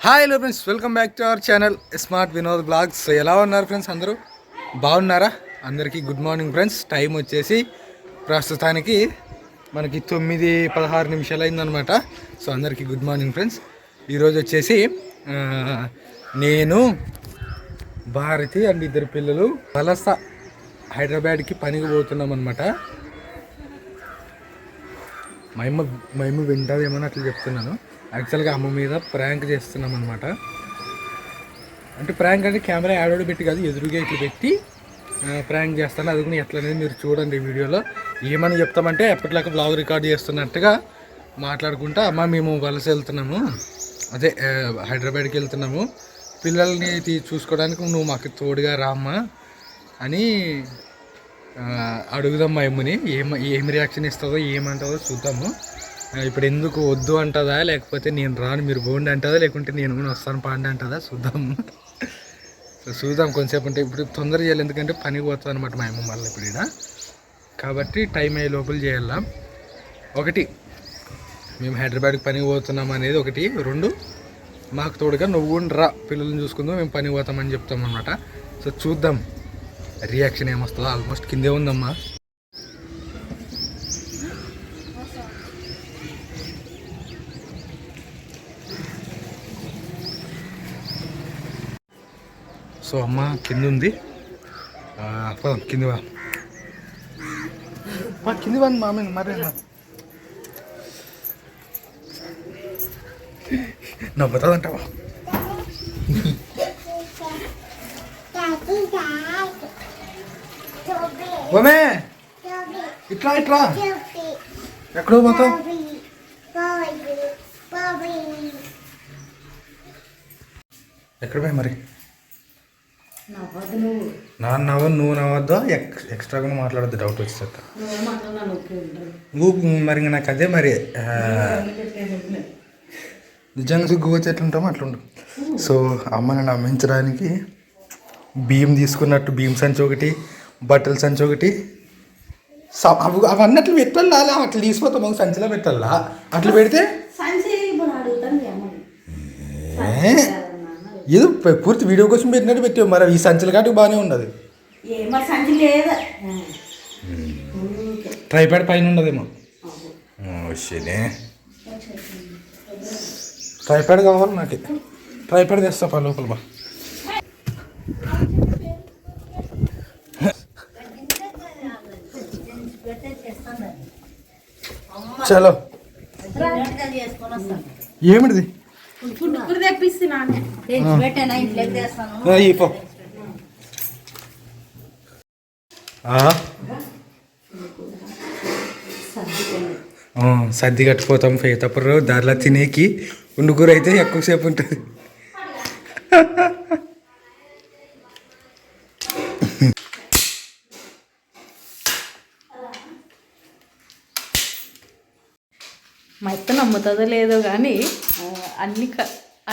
Hi hello friends, welcome back to our channel smart Vinod blogs. ఎలా ఉన్నారు friends? అందరూ బాగున్నారా? అందరికీ గుడ్ మార్నింగ్ ఫ్రెండ్స్. టైం వచ్చేసి ప్రస్తుతానికి మనకి 9:16 అయిందనమాట. సో అందరికీ గుడ్ మార్నింగ్ ఫ్రెండ్స్. ఈరోజు వచ్చేసి నేను, భారతి అండ్ ఇద్దరు పిల్లలు వలస హైదరాబాద్కి పనికి పోతున్నాం అనమాట. మా అమ్మ వింటాదేమని అట్లా చెప్తున్నాను. యాక్చువల్గా అమ్మ మీద ప్రాంక్ చేస్తున్నాం అనమాట. అంటే ప్రాంక్ అంటే కెమెరా యాడోడు పెట్టి కాదు, ఎదురుగా ఇట్లా పెట్టి ప్రాంక్ చేస్తాను. అది కూడా ఎట్లా అనేది మీరు చూడండి వీడియోలో. ఏమని చెప్తామంటే ఎప్పటిలాగా బ్లాగ్ రికార్డ్ చేస్తున్నట్టుగా మాట్లాడుకుంటా, అమ్మ మేము వలస వెళ్తున్నాము, అదే హైదరాబాద్కి వెళ్తున్నాము, పిల్లల్ని చూసుకోవడానికి నువ్వు మాకు తోడుగా రామ్మా అని అడుగుదాం మా అమ్మని. ఏం రియాక్షన్ ఇస్తుందో ఏమంటుందో చూద్దాము. ఇప్పుడు ఎందుకు వద్దు అంటుందా, లేకపోతే నేను రాను మీరు పోండి అంటుందా, లేకుంటే నేను కూడా వస్తాను పాండి అంటుందా చూద్దాము. చూద్దాం కొంచెంసేపు. అంటే ఇప్పుడు తొందర చేయాలి, ఎందుకంటే పనికి పోతుంది అనమాట మా అమ్మ మళ్ళీ ఇప్పుడు ఇక్కడ. కాబట్టి టైం అయ్యే లోపల చేయాల. ఒకటి, మేము హైదరాబాద్కి పనికి పోతున్నాం అనేది ఒకటి. రెండు, మాకు తోడుగా నువ్వు కూడా రా, పిల్లల్ని చూసుకుందాం, మేము పనికి పోతామని చెప్తాం అనమాట. సో చూద్దాం రియాక్షన్ ఏమొస్తుందో. ఆల్మోస్ట్ కిందే ఉందమ్మా. సో అమ్మ కింద ఉంది, కింది కింది వంది మామ మరే నవ్వుతుందంటావా? ఓమే ఇట్లా ఇట్లా ఎక్కడో పోతావు? ఎక్కడ పోయి మరి? నవ్వు నువ్వు నవ్వద్దు, ఎక్స్ట్రాగా మాట్లాడద్దు, డౌట్ వచ్చేసరికి. నువ్వు మరి నాకు అదే మరి నిజంగా సిగ్గు వచ్చి ఎట్లుంటామో అట్లుండు. సో అమ్మని నమ్మించడానికి బియ్యం తీసుకున్నట్టు బియ్యం సంచి ఒకటి, బట్టల సంచి ఒకటి, అవన్నీ అట్లా పెట్టాలా, అట్లా తీసిపోతాం ఒక సంచిలో పెట్టాలా. అట్లా పెడితే ఏదో పూర్తి వీడియో కోసం పెట్టినట్టు పెట్టావు. మరి ఈ సంచుల కాటికి బాగానే ఉండదు. ట్రైపాడ్ పైన ఉండదేమో. ట్రైపాడ్ కావాలి నాకు. ట్రైపాడ్ తెస్తా పా లోపల బా. చలో ఏమిటిది? సర్ది కట్టిపోతాం పేతప్పుడు దారిలో తినేకి. ఉండుకూర అయితే ఎక్కువసేపు ఉంటుంది. మా ఇత్త నమ్ముతుందో లేదో కానీ అన్ని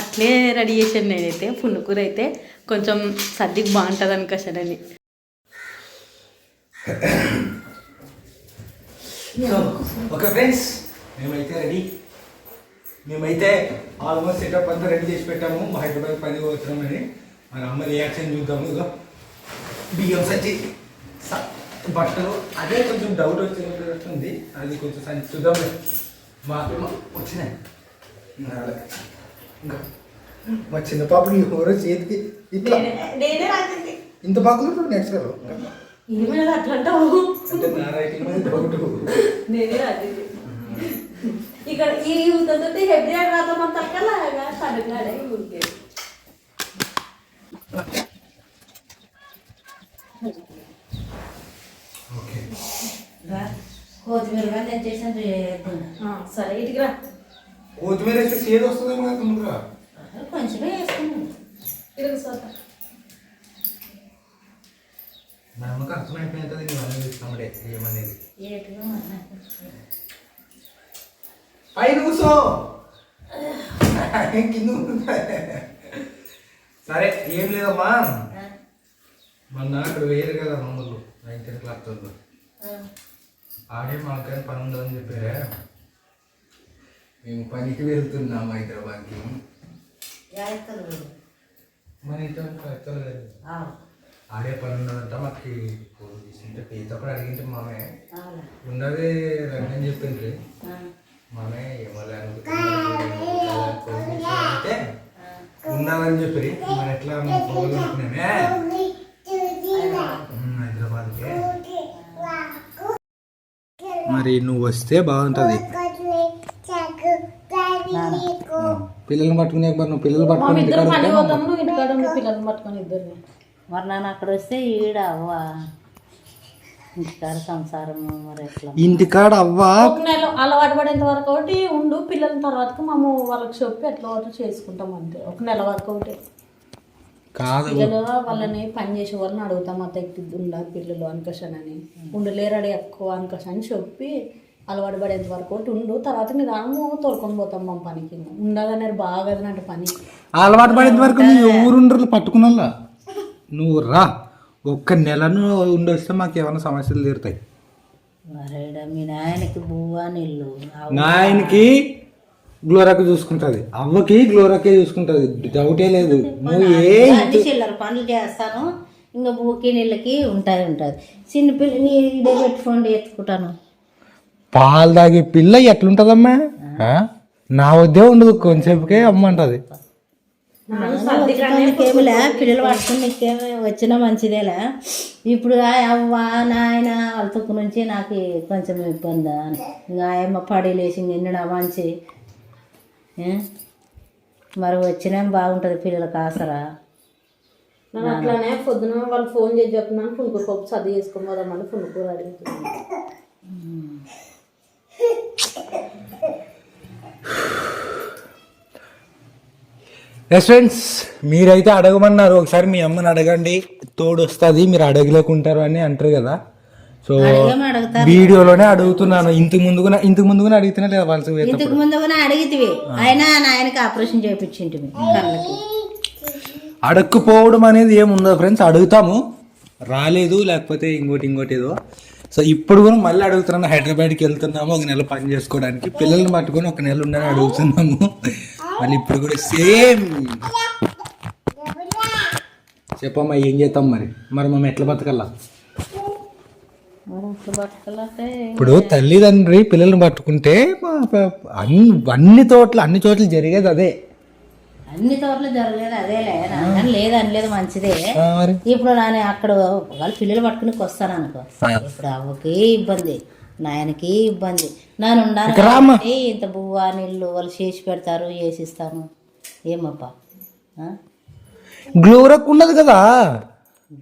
అట్లే రెడీ చేసాను నేనైతే. పున్నకూర అయితే కొంచెం సర్దికి బాగుంటుంది అనుకోసానని. ఓకే ఫ్రెండ్స్, మేమైతే రెడీ. మేమైతే ఆల్మోస్ట్ సెటప్ అంతా రెడీ చేసి పెట్టాము. హైదరాబాద్ పని పోతున్నామని. మన అమ్మ రియాక్షన్ చూద్దాము. ఇదో బియ్యం సంచి, బట్టలు, అదే కొంచెం డౌట్ వచ్చింది. అది కొంచెం సంచి చూద్దాము. మా వచ్చినాయి మా చిన్న పాపకి ఎవరో చేతికి ఇట్లా ఇంత బాగుంటుంది. నెక్స్ట్ అంటే నా రైటింగ్ మీద డౌట్. ఇక్కడ ఈ హెబ్రియాడ్ రాద్దాం అంత తనలాడే ఊరికే. కొత్తిమీర సరే ఇటుకి రా. కొత్తిమీర వేస్తే సేదు వస్తుందేమో కదా ముందుగా. కొంచెమే వేసుకున్నాను. నా అమ్మకి అర్థమైపోయింది నువ్వు ఇస్తామడే ఏమనేది. పైన కూర్చో, కింద. సరే ఏం లేదమ్మా, మొన్న అక్కడ వేయరు కదా మమ్మల్ని 9th క్లాస్ ఆడే మాకు కానీ పని ఉందని చెప్పారా. మేము పనికి వెళ్తున్నాము హైదరాబాద్కి. మరి ఆడే పని ఉన్నదంట మాకు ఫోన్ తీసుకుంటే పేరుతో కూడా అడిగింటే మామే ఉన్నది రండి అని చెప్పిండ్రి మామే ఏమోలే అంటే ఉన్నదని చెప్పి మరి ఎట్లా పోవాలనుకున్నామే హైదరాబాద్కి. మరి నువ్వు వస్తే బాగుంటుంది. పిల్లల్ని పట్టుకునే నువ్వు పిల్లలు పట్టుకుని పిల్లల్ని పట్టుకొని ఇద్దరు మరి నాన్న అక్కడ వస్తే ఈడ అవ్వ ఇంటికాడ సంసారము మరి ఎట్లా ఇంటికాడ అవ్వ ఒక నెల అలవాటు పడేంత వరకు ఒకటి ఉండు, పిల్లల తర్వాత మేము వాళ్ళకి చెప్పి ఎట్లా ఒకటి చేసుకుంటాం అంతే. ఒక నెల వరకు ఒకటి కాదు పిల్లలు వాళ్ళని పని చేసే వాళ్ళని అడుగుతాం అంత ఉండాలి పిల్లలు అనుకోసానని ఉండలేరడి ఎక్కువ అనుకోసని చెప్పి అలవాటు పడేంత వరకు ఒకటి ఉండు, తర్వాత నిదానము తోలుకొని పోతాం మా పనికి. ఉండగానే బాగా అంటే పని అలవాటు పడేంత వరకు ఊరుండ్రలు పట్టుకున్నా నువ్వు రా. ఒక్క నెలను ఉండొస్తే మాకు ఏమైనా సమస్యలు తీరుతాయి. మీ నాయనకి బువ్వా నీళ్ళు నాయనకి గ్లోరాకి చూసుకుంటుంది, అవ్వకి గ్లోరాకే చూసుకుంటుంది, డౌటే లేదు. నువ్వు చిల్లర పనులు చేస్తాను ఇంకా బువ్వకి నీళ్ళకి ఉంటుంది. చిన్నపిల్లని ఇదే పెట్టుకోండి ఎత్తుకుంటాను. పాలు తాగే పిల్ల ఎట్లుంటదమ్మా? నా వద్దే ఉండదు, కొంచెంసేపుకే అమ్మంటది. నీకేమిలే పిల్లలు పట్టుకుని నీకేమి వచ్చినా మంచిదేలే. ఇప్పుడు అవ్వ నాయన వాళ్ళ తొక్కు నుంచి నాకు కొంచెం ఇబ్బంది. ఇంకా ఆయమ్మ పడి లేచి నిండిన మంచి మరి వచ్చినా బాగుంటుంది పిల్లలకు ఆసరా. అట్లానే పొద్దున వాళ్ళు ఫోన్ చేసి చెప్తున్నాను పుణుకూర పప్పు చదువు చేసుకొని పోదామని పుణుకూర అడుగుతున్నాను. ఎస్ ఫ్రెండ్స్, మీరైతే అడగమన్నారు, ఒకసారి మీ అమ్మని అడగండి, తోడు వస్తుంది. మీరు అడగలేకుంటారు అని అంటారు కదా, సో వీడియోలోనే అడుగుతున్నాను. ఇంతకు ముందుగా అడుగుతున్నా లేదా వాళ్ళు ఇంతకు ముందుగానే అడిగితివి అయినా నాయనకి ఆపరేషన్ చేయించింటివి. అడగకపోవడం అనేది ఏముందో ఫ్రెండ్స్, అడుగుతాము, రాలేదు లేకపోతే ఇంకోటి ఏదో. సో ఇప్పుడు కూడా మళ్ళీ అడుగుతున్నాను. హైదరాబాద్కి వెళ్తున్నాము ఒక నెల పని చేసుకోవడానికి, పిల్లల్ని పట్టుకొని ఒక నెల ఉండని అడుగుతున్నాము. మళ్ళీ ఇప్పుడు కూడా సేమ్. చెప్పమ్మా ఏం చేద్దాం మరి మనం ఎట్లా బతకల్లా? ఇప్పుడు తల్లిదండ్రి పిల్లల్ని పట్టుకుంటే అన్ని చోట్ల జరిగేది అదే. అన్ని చోట్ల జరగలేదు అదేలే, లేదు మంచిదే. ఇప్పుడు నేను అక్కడ వాళ్ళు పిల్లలు పట్టుకుని వస్తాను అనుకో, ఇప్పుడు అవ్వకి ఇబ్బంది, నాయనకి ఇబ్బంది, నేను ఉండాలి. ఇంత బువ్వా నీళ్ళు వాళ్ళు చేసి పెడతారు, వేసిస్తాను. ఏమప్పా గ్లోరక్ ఉండదు కదా?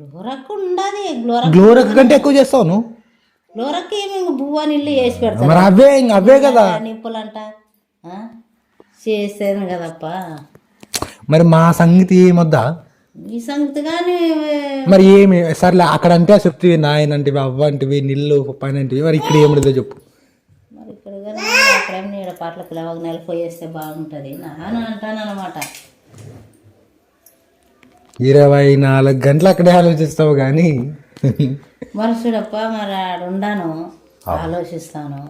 గ్లోరక్ ఉండదు. గ్లోరక్ కంటే ఎక్కువ చేస్తావు. గ్లోరక్ ఏమి బువ్వా నీళ్ళు వేసి పెడతారు, అవే కదా నిప్పులంట చేస్తాను కదప్పా. మరి మా సంగతి ఏమొద్దా? ఈ సంగతి కానీ మరి ఏమి సర్లే అక్కడ అంటే చెప్తివి, నాయన అంటివి, అవ్వ అంటివి, నీళ్ళు పైన అంటివి, మరి ఇక్కడ ఏమిటో చెప్పు. మరి ఇక్కడ కానీ అక్కడేం నీడ పాటలకు ఒక నెల పోయేస్తే బాగుంటుంది నాను అంటాను అనమాట. 24 గంటలు అక్కడే ఆలోచిస్తావు కానీ మరి చూడప్ప, మరి ఆడుండాను ఆలోచిస్తాను.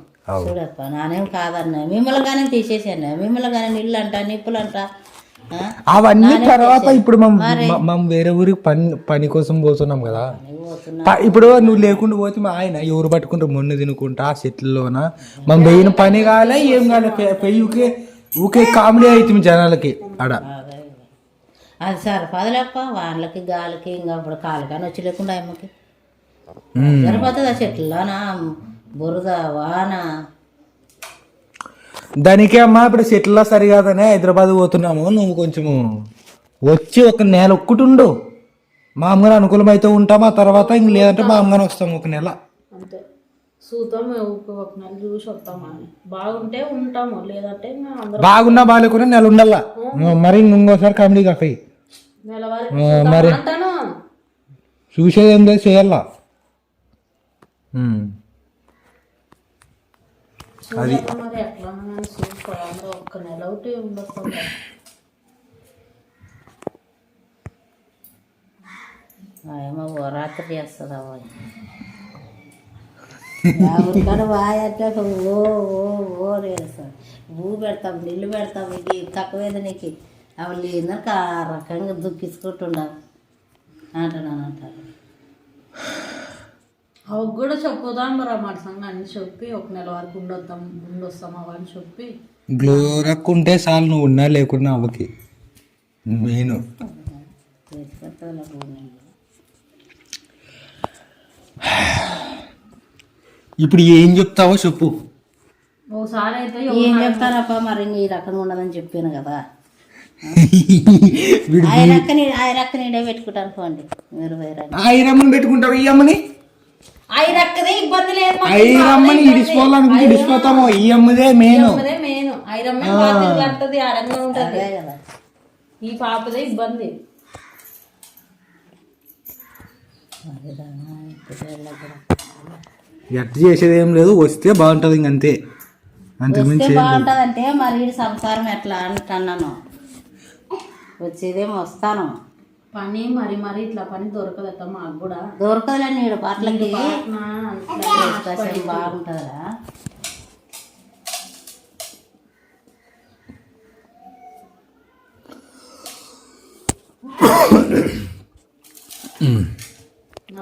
చూడప్ప నానేం కాదన్నా, మిమ్మల్ని కానీ తీసేసాను, మిమ్మల్ని కానీ నీళ్ళు అంట నిప్పులంట అవన్నీ తర్వాత. ఇప్పుడు మనం వేరే ఊరికి పని కోసం పోతున్నాం కదా. ఇప్పుడు నువ్వు లేకుండా పోతే మా ఆయన ఎవరు పట్టుకుంటారు? మొన్న తినుకుంటా ఆ చెట్లలోన మనం పోయిన పని కాలే ఏం కాలే, ఊకే కామెడీ అవుతుంది జనాలకి ఆడ. అది సరిపోదులేప్ప, వాళ్ళకి గాలికి ఇంకా ఇప్పుడు కాలు కానీ వచ్చి లేకుండా అమ్మకి సరిపోతుంది. ఆ చెట్లలోన బురద వాన దానికే అమ్మా ఇప్పుడు చెట్లలో సరికాదనే హైదరాబాద్ పోతున్నాము. నువ్వు కొంచెము వచ్చి ఒక నెల ఒక్కటుండు, మా అమ్మగారు అనుకూలమైతే ఉంటాము, ఆ తర్వాత ఇంక లేదంటే మా అమ్మగారు వస్తాము ఒక నెల అంతే. చూద్దాం ఒక నెల చూసి వస్తామా, బాగుంటే ఉంటాము, లేదంటే బాగున్నా బాగాలేకుండా నెల ఉండాలా. మరి ఇంకోసారి కామెడీ కాఫీ మరి చూసేది ఏం లేదు, చేయాలా. అది మరి ఎట్లా చూసుకోవాలి, ఒక్క నెల ఒకటి ఉండొస్తాం. ఏమో రాత్రి చేస్తుంది అవ్వ వాయట్లా ఓ ఓ ఓ చేస్తాం. భూ పెడతాం, నీళ్ళు పెడతాం, ఇది తక్కువేది నీకు అవి లేదక ఆ రకంగా దుఃఖించుకుంటుండవు అంటారు. అవి కూడా చెప్పుదాం మరి మాట సంగ అన్ని చెప్పి ఒక నెల వరకు ఉండొస్తాం అవన్నీ చెప్పి గ్లోరక్కుంటే చాలు, నువ్వు ఉన్నా లేకున్నా అవ్వకి మెయిన్. ఇప్పుడు ఏం చెప్తావో చెప్పు. ఒకసారి అయితే ఏం చెప్తానప్ప మరి ఈ రకంగా ఉండదని చెప్పాను కదా. వీడు ఆయన అక్క నీడే పెట్టుకుంటాను పోండి మీరు వేరే ఐరమ్మని పెట్టుకుంటావు, ఈ అమ్మని ఆయన అక్కదే ఇబ్బంది లేదు. ఐరమ్మని ఇడిచిపోవాలనుకుంటే ఇడిచిపోతాము, ఈ అమ్మదే మెయిన్. ఐరమ్మే అంటది ఆడంగా ఉంటది కదా. ఈ పాపదే ఇబ్బంది. ఎట్ చేసేది ఏం లేదు, వస్తే బాగుంటది ఇంకంతే. వస్తే బాగుంటది అంటే మరి ఈ సంసారం ఎట్లా అంటున్నాను. వచ్చేదేమో వస్తాను పని మరి మరి ఇట్లా పని దొరకదట మాకు కూడా. దొరకదులే నీడు పాటలకి బాగుంటుందా.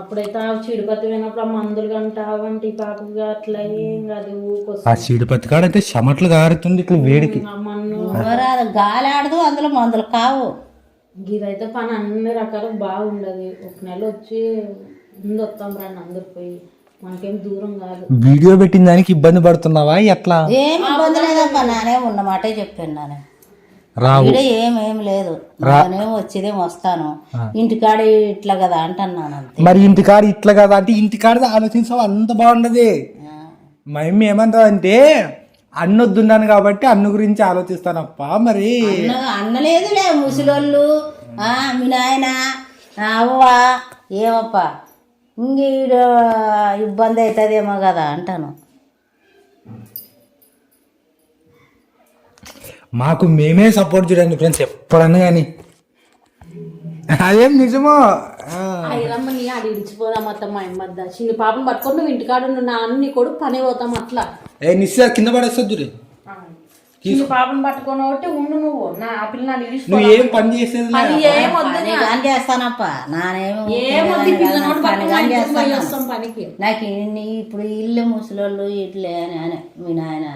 అప్పుడైతే చీడిపత్తి పోయినప్పుడు ఆ మందులు కంట అవంటి పాపకి అట్లా ఏం కాదు. ఆ చీడిపత్తి కాడైతే చెమట్లు గారుతుంది ఇట్లా వేడికి. మన్ను గాలి ఆడదు, అందులో మందులు కావు. ఇదైతే పని అన్ని రకాలు బాగుండదు. ఒక నెల వచ్చి ముందు వస్తాం రండి అందరు పోయి, మనకేం దూరం కాదు. వీడియో పెట్టిన దానికి ఇబ్బంది పడుతున్నావా ఎట్లా? ఏం ఇబ్బంది లేదమ్మా, నానే ఉన్నమాటే చెప్పాను. నానే రావు ఏమేం లేదు, నేనేం వచ్చేదేం వస్తాను. ఇంటికాడ ఇట్లా కదా అంటున్నాను. మరి ఇంటికాడ ఇట్లా కదా అంటే ఇంటికాడ ఆలోచించావు అంత బాగుండదు. మేము ఏమంటామంటే అన్నొద్దున్నాను కాబట్టి అన్న గురించి ఆలోచిస్తానప్ప. మరి అన్న లేదులే, ముసలోళ్ళు మీ నాయన అవ్వ ఏమప్ప ఇంక ఇబ్బంది అవుతుందేమో కదా అంటాను. మాకు మేమే సపోర్ట్ చూడండి ఫ్రెండ్స్ ఎప్పుడన్నా కానీ. అదేం నిజమో. ఐరమ్మని ఆడి ఇడిచిపోదాం అత్త మా మధ్య చిన్న పాపను పట్టుకొని నువ్వు ఇంటికాడ నా అన్ని కొడుకు పని పోతాం అట్లా. నిశ్చయ కింద పడేస్తుంది. చిన్న పాపను పట్టుకొని ఒకటి ఉండు నువ్వు నా ఆ పిల్ల నన్ను నువ్వు ఏం పని చేసేది చేస్తానప్ప. పనికి నాకు ఇప్పుడు ఇల్లు ముసలోళ్ళు ఇట్లే అని మీ నాయన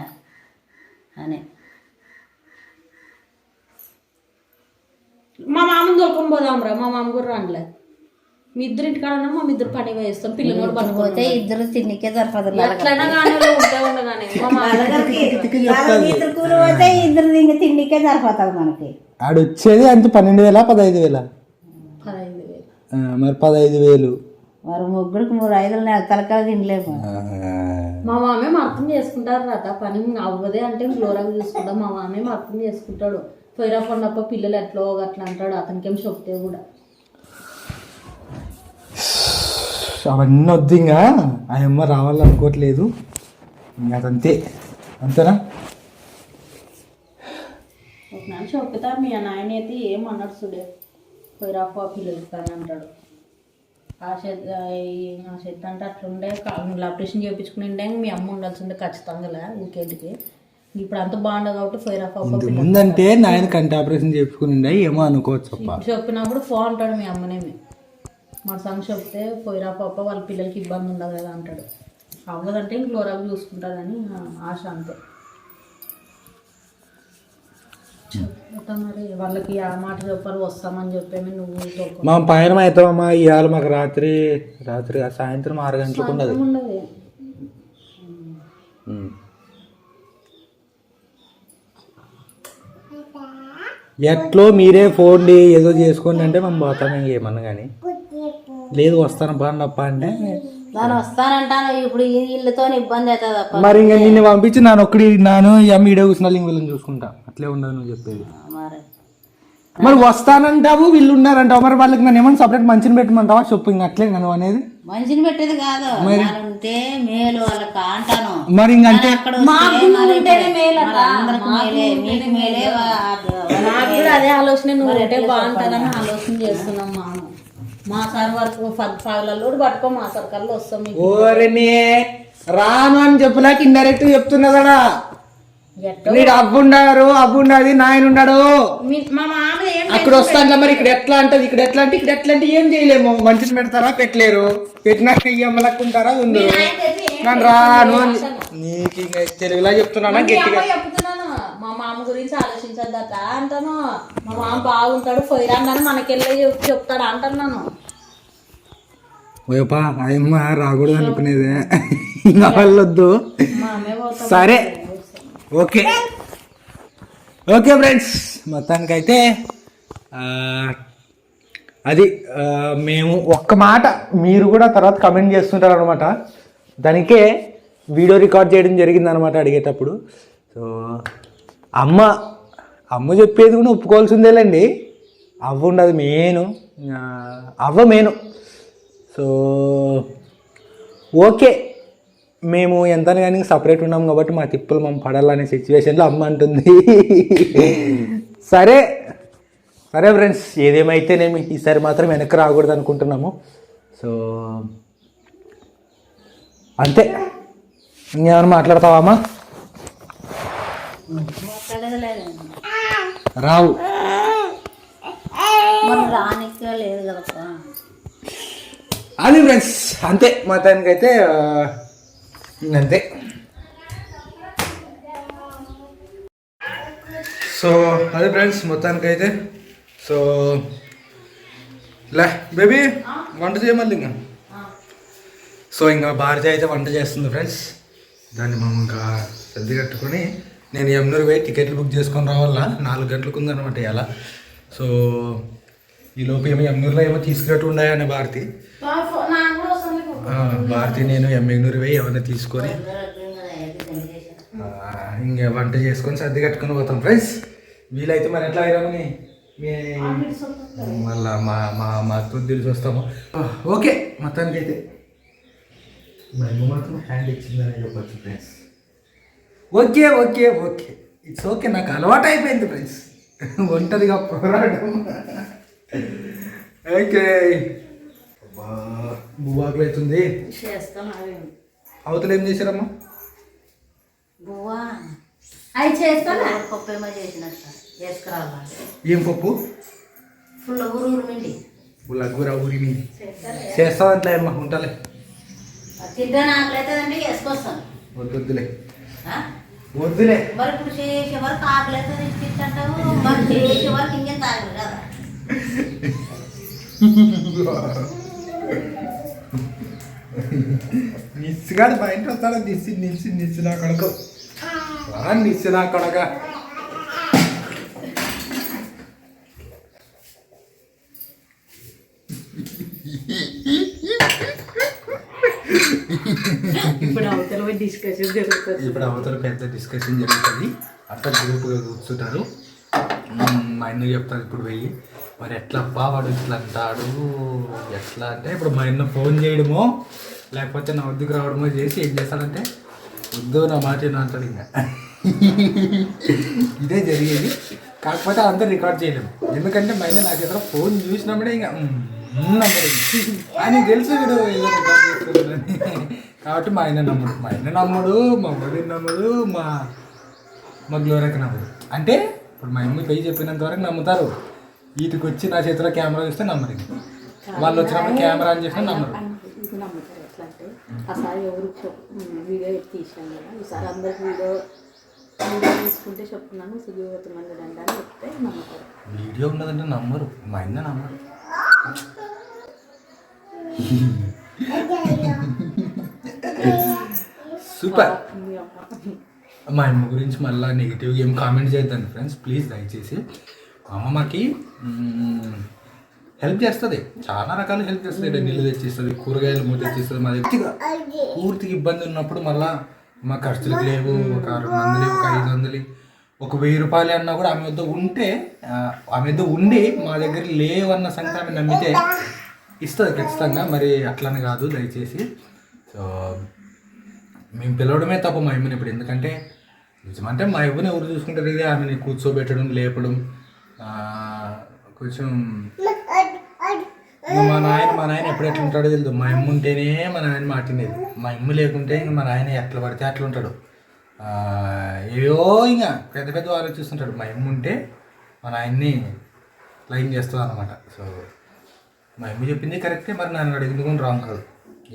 అని మా మామని దొరకని పోదాం రా. మా మామ కూడా రానిలే. మీ ఇద్దరు ఇంటికాడ మా ఇద్దరు పని వేస్తాం. పిల్లలు పట్టుకోతే ఇద్దరు తిండికే సరిపోతుంది. ఎట్లయినా కానీ ఉండగానే కూలి పోతే ఇద్దరు తిండికే సరిపోతుంది మనకి. ఆడు వచ్చేది అంత 12,000 15,000. 15,000 మరి 15,000 మరి ముగ్గురికి 3-5 నెల తలకాయ తినలేము. మా మామే అర్థం చేసుకుంటారు రాత పని అవ్వదే అంటే ఫ్లోరాగా చూసుకుంటాం. మా మామే అర్థం చేసుకుంటాడు. ఫైర్ ఆఫ్ అన్నప్ప పిల్లలు ఎట్లో అట్లా అంటాడు. అతనికేం చెప్తే కూడా అవన్నీ వద్దు. ఇంకా ఆ అమ్మ రావాలనుకోవట్లేదు. ఇంకా అదంతే, అంతేనా? ఒక నెల చెప్తా మీ నాయన అయితే ఏమన్నాడు చూడే. ఫైర్ ఆఫ్ పిల్లలు కానీ అంటాడు. ఆ చెత్త అంటే అట్లుండే ఆపరేషన్ చేయించుకుని మీ అమ్మ ఉండాల్సిందే ఖచ్చితంగా ఇంకేంటికి. ఇప్పుడు అంత బాగుండదు కాబట్టి ఫైర్ ఆఫ్ ముందంటే నాయన కంటి ఆపరేషన్ చేయించుకుని ఏమో అనుకోవచ్చు. చెప్పినప్పుడు ఫోన్ అంటాడు మీ అమ్మనేమి. మా సంగ చెప్తే ఫైర్ ఆఫ్ వాళ్ళ పిల్లలకి ఇబ్బంది ఉండదు కదా అంటాడు. అవ్వదంటే ఇంక ఫ్లోరాగా చూసుకుంటుందని ఆశ అంతే. మరి వాళ్ళకి ఆ మాట చెప్పాలి వస్తామని చెప్పేమి నువ్వు మా పైన అవుతామమ్మా. ఇవాళ మాకు రాత్రి సాయంత్రం 6 గంటలకు ఉండదు. ఎట్లో మీరే ఫోన్ ఏదో చేసుకోండి అంటే మేము పోతాం. ఇంకేమన్నా కానీ లేదు వస్తాను బాగుండప్ప అంటే దాని వస్తానంటాను. ఇప్పుడు ఈ ఇల్లుతో ఇబ్బంది అవుతుంది. మరి ఇంకా నిన్ను పంపించి నాను వీడియో కూర్చున్నా ఇంక వీళ్ళని చూసుకుంటా. అట్లే ఉండదు నువ్వు చెప్పేది. మరి వస్తానంటావు, వీళ్ళు ఉన్నారంటావు. మరి వాళ్ళకి నన్ను ఏమన్నా సపరేట్ మంచిని పెట్టమంటావా చెప్పు. ఇంక అట్లే నువ్వు అనేది మంచిని పెట్టేది కాదు. ఉంటే మేలు వాళ్ళకి అంటాను. మరి ఇంకంటే నాకు కూడా అదే ఆలోచన. నువ్వు ఉంటే బాగుంటుందని ఆలోచన చేస్తున్నాం. మా సార్ వరకు పగలలో పట్టుకో మా సర్కల్లో వస్తాం. రాను అని చెప్పలేక ఇండైరెక్ట్ చెప్తున్నదా. ఎట్టో నీడు అబ్బుండది నాయన ఉన్నాడు మా మామ ఏం అక్కడ వస్తాంట్లా. మరి ఇక్కడ ఎట్లా అంటది, ఇక్కడ ఎట్లా అంటే ఇక్కడ ఎట్లా అంటే ఏం చేయలేము. మనిషిని పెడతారా, పెట్టలేరు. పెట్టినాక ఇయ్యమ్మలక్కుంటారా ఉంది. నన్ను రాను నీకు ఇంకా తెలుగులా చెప్తున్నానా గట్టిగా చెప్తున్నాను. మా మామ గురించి ఆలోచించద్దట అంటాను. మా మామ బాగుంటాడు పోయిరా అని మనకెళ్ళి చెప్తాడు అంటున్నాను. ఓయప్పా అయ్యమ్మ రాకూడదు అనుకునేదే ఇంకా వాళ్ళొద్దు. మా అమ్మే పోతాడు. సరే ఓకే ఓకే ఫ్రెండ్స్, మొత్తానికైతే అది మేము ఒక్క మాట మీరు కూడా తర్వాత కమెంట్ చేస్తుంటారు అనమాట. దానికే వీడియో రికార్డ్ చేయడం జరిగింది అనమాట అడిగేటప్పుడు. సో అమ్మ చెప్పేది కూడా ఒప్పుకోవాల్సిందేలేండి. అవ్వ ఉండదు మెయిన్, అవ్వ మెయిన్. సో ఓకే, మేము ఎంత కానీ సపరేట్ ఉన్నాం కాబట్టి మా తిప్పులు మేము పడాలనే సిచ్యువేషన్లో అమ్మ అంటుంది. సరే సరే ఫ్రెండ్స్, ఏదేమైతేనేమి ఈసారి మాత్రం వెనక్కి రాకూడదు అనుకుంటున్నాము. సో అంతే. ఇంకేమైనా మాట్లాడతావా? రావు రానికే లేదు కదా. అది ఫ్రెండ్స్ అంతే, మొత్తానికైతే అంతే. సో అది ఫ్రెండ్స్ మొత్తానికైతే. సో లే బేబీ వంట చేయమల్లి ఇంకా. సో ఇంకా భారతి అయితే వంట చేస్తుంది ఫ్రెండ్స్. దాన్ని మనం ఇంకా సర్ది కట్టుకొని నేను యమునూరు పోయి టికెట్లు బుక్ చేసుకొని రావాలా. 4 గంటలకు ఉందన్నమాట ఇలా. సో ఈ లోపు ఏమో యమునూరులో ఏమో తీసుకున్నట్టు ఉన్నాయని భారతి నేను యమునూరు పోయి ఏమైనా తీసుకొని ఇంకా వంట చేసుకొని సర్ది కట్టుకొని పోతాం ఫ్రెండ్స్. వీలైతే మరి ఎట్లా అయినామని మళ్ళా మా తెలిసి వస్తాము. ఓకే మొత్తానికైతే మా అమ్మ మాత్రం హ్యాండ్ ఇచ్చిందని చెప్పచ్చు friends. Okay okay okay it's okay, నాకు అలవాటు అయిపోయింది ఫ్రెండ్స్ ఒంటరిగా పోరాటం. ఓకే బువ్వాకులు అవుతుంది. అవతల ఏం చేశారమ్మా? బువ్వా అవి చేస్తాను. పప్పు ఏమో చేసినట్టు చేసుకురావాలి. ఏం పప్పు? ఫుల్ ఊరుమిండి ఉల్లగూర ఊరిమి చేస్తావంటే అమ్మా. ఉంటాలే తింటాను, ఆకలేదండి వేసుకొస్తాను. వద్దులే మరి ఇప్పుడు చేసే వరకు ఆకలేదు తింటావు, మరి చేసే వరకు ఇంకేం తాగదు కదా. నిస్సుగాడు మా ఇంటి వస్తాడా? నిస్సు నా కొడక నిస్సు నా కొడక. ఇప్పుడు అవతల డిస్కషన్ జరుగుతుంది. ఇప్పుడు అవతల పెద్ద డిస్కషన్ జరుగుతుంది. అట్లా గ్రూప్గా కూర్చుంటారు. మా అన్న చెప్తారు ఇప్పుడు వెయ్యి మరి ఎట్లా వాడు ఇట్లా అంటాడు ఎట్లా అంటే, ఇప్పుడు మా అన్న ఫోన్ చేయడమో లేకపోతే నా వద్దకు రావడమో చేసి ఏం చేస్తాడంటే వద్దు నా మాట అంటాడు. ఇంకా ఇదే జరిగేది. కాకపోతే అంతా రికార్డ్ చేయలేము, ఎందుకంటే మా అన్న నాకు ఎదురు ఫోన్ చూసినప్పుడే ఇంకా నమ్మడు. ఆయన తెలుసు వీడు ఏదో రికార్డ్ చేస్తున్నాడని. కాబట్టి మా ఆయన నమ్ముడు, మా వదిన నమ్ముడు, మా గ్లోరకి నమ్ముడు. అంటే ఇప్పుడు మా అమ్మ పోయి చెప్పినంత వరకు నమ్ముతారు. వీటికి వచ్చి నా చేతిలో కెమెరా చూస్తే నమ్మరు. వాళ్ళు వచ్చినప్పుడు కెమెరా అని చెప్పినా నమ్మరు. ఇది నమ్ముతారు. ఎట్లా అంటే ఒకసారి ఎవరు వీడియో తీసినాం కదా, ఈసారి అందరికి వీడియో తీసుకుంటే చెప్తున్నాను సిగ్గుపోతుంది దండ అని చెప్తే నమ్ముతారు. వీడియో ఉన్నదంటే నమ్మరు, మా ఆయన నమ్మరు. సూపర్. మా అమ్మ గురించి మళ్ళీ నెగిటివ్గా ఏం కామెంట్ చేద్దాం ఫ్రెండ్స్ ప్లీజ్. దయచేసి మా అమ్మ మాకి హెల్ప్ చేస్తుంది, చాలా రకాల హెల్ప్ చేస్తుంది. నీళ్ళు తెచ్చిస్తుంది, కూరగాయలు మూత తెచ్చిస్తుంది. మా దగ్గర పూర్తిగా ఇబ్బంది ఉన్నప్పుడు మళ్ళీ మా ఖర్చులకు లేవు, ఒక 600 ఒక 500 ఒక 1000 రూపాయలు అన్నా కూడా ఆమె వద్ద ఉంటే, ఆమె వద్ద ఉండి మా దగ్గర లేవన్న సంగతి ఆమె నమ్మితే ఇస్తుంది ఖచ్చితంగా. మరి అట్లని కాదు దయచేసి. సో మేము పిలవడమే తప్ప మా అమ్మని ఇప్పుడు, ఎందుకంటే నిజమంటే మా అమ్మని ఎవరు చూసుకుంటారు. ఇది ఆమెని కూర్చోబెట్టడం, లేపడం, కొంచెం మా నాయన ఎప్పుడు ఎట్లా ఉంటాడో తెలియదు. మా అమ్మ ఉంటేనే మా నాయన మాటినేది, మా అమ్మ లేకుంటే ఇంక మా నాయన ఎట్లా పడితే అట్లా ఉంటాడు. ఏవో ఇంకా పెద్ద పెద్ద ఆలోచిస్తుంటాడు. మా అమ్మ ఉంటే మా నాయన్ని లైన్ చేస్తుంది అనమాట. సో మా అమ్మ చెప్పింది కరెక్టే, మరి నన్ను అడిగింది కూడా రాంగ్ కాదు.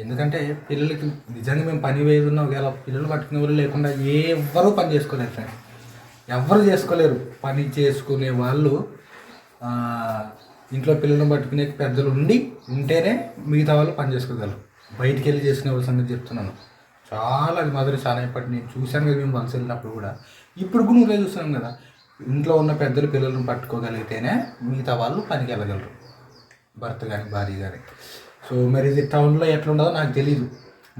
ఎందుకంటే పిల్లలకి నిజంగా మేము పని వేది ఉన్నా ఒకవేళ పిల్లలు పట్టుకునే వాళ్ళు లేకుండా ఎవ్వరూ పని చేసుకోలేరు ఫ్రెండ్స్, ఎవరు చేసుకోలేరు. పని చేసుకునే వాళ్ళు ఇంట్లో పిల్లలను పట్టుకునే పెద్దలు ఉంటేనే మిగతా వాళ్ళు పని చేసుకోగలరు. బయటికి వెళ్ళి చేసుకునే వాళ్ళ సంగతి చెప్తున్నాను. చాలా అది మాత్రం చాలా ఇప్పటి నేను చూశాను కదా, మేము వలస వెళ్ళినప్పుడు కూడా, ఇప్పుడు కూడా నువ్వే చూస్తున్నాం కదా, ఇంట్లో ఉన్న పెద్దలు పిల్లలను పట్టుకోగలిగితేనే మిగతా వాళ్ళు పనికి వెళ్ళగలరు, భర్త కానీ భార్య కానీ. సో మరి ఇది టౌన్లో ఎట్లుండదో నాకు తెలీదు.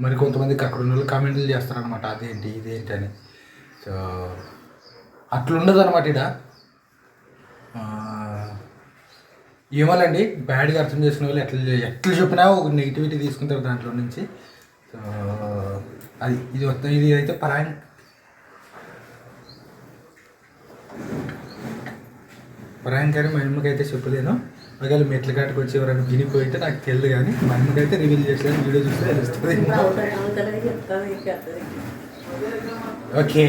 మరి కొంతమందికి అక్కడ ఉన్న వాళ్ళు కామెంట్లు చేస్తారనమాట, అదేంటి ఇదేంటి అని. సో అట్లుండదు అనమాట ఇక్కడ. ఏమోనండి, బ్యాడ్గా అర్థం చేసుకునే వాళ్ళు ఎట్లా చెప్పినా ఒక నెగిటివిటీ తీసుకుంటారు దాంట్లో నుంచి. సో అది ఇది అయితే ప్రాంక్ అని మా అమ్మకైతే చెప్పలేను. ఒకవేళ మెట్ల కాటికి వచ్చి ఎవరైనా వినిపోయితే నాకు తెలియదు, కానీ మా అమ్మకైతే రివీల్ చేసేది వీడియో చూస్తే తెలుస్తుంది. ఓకే.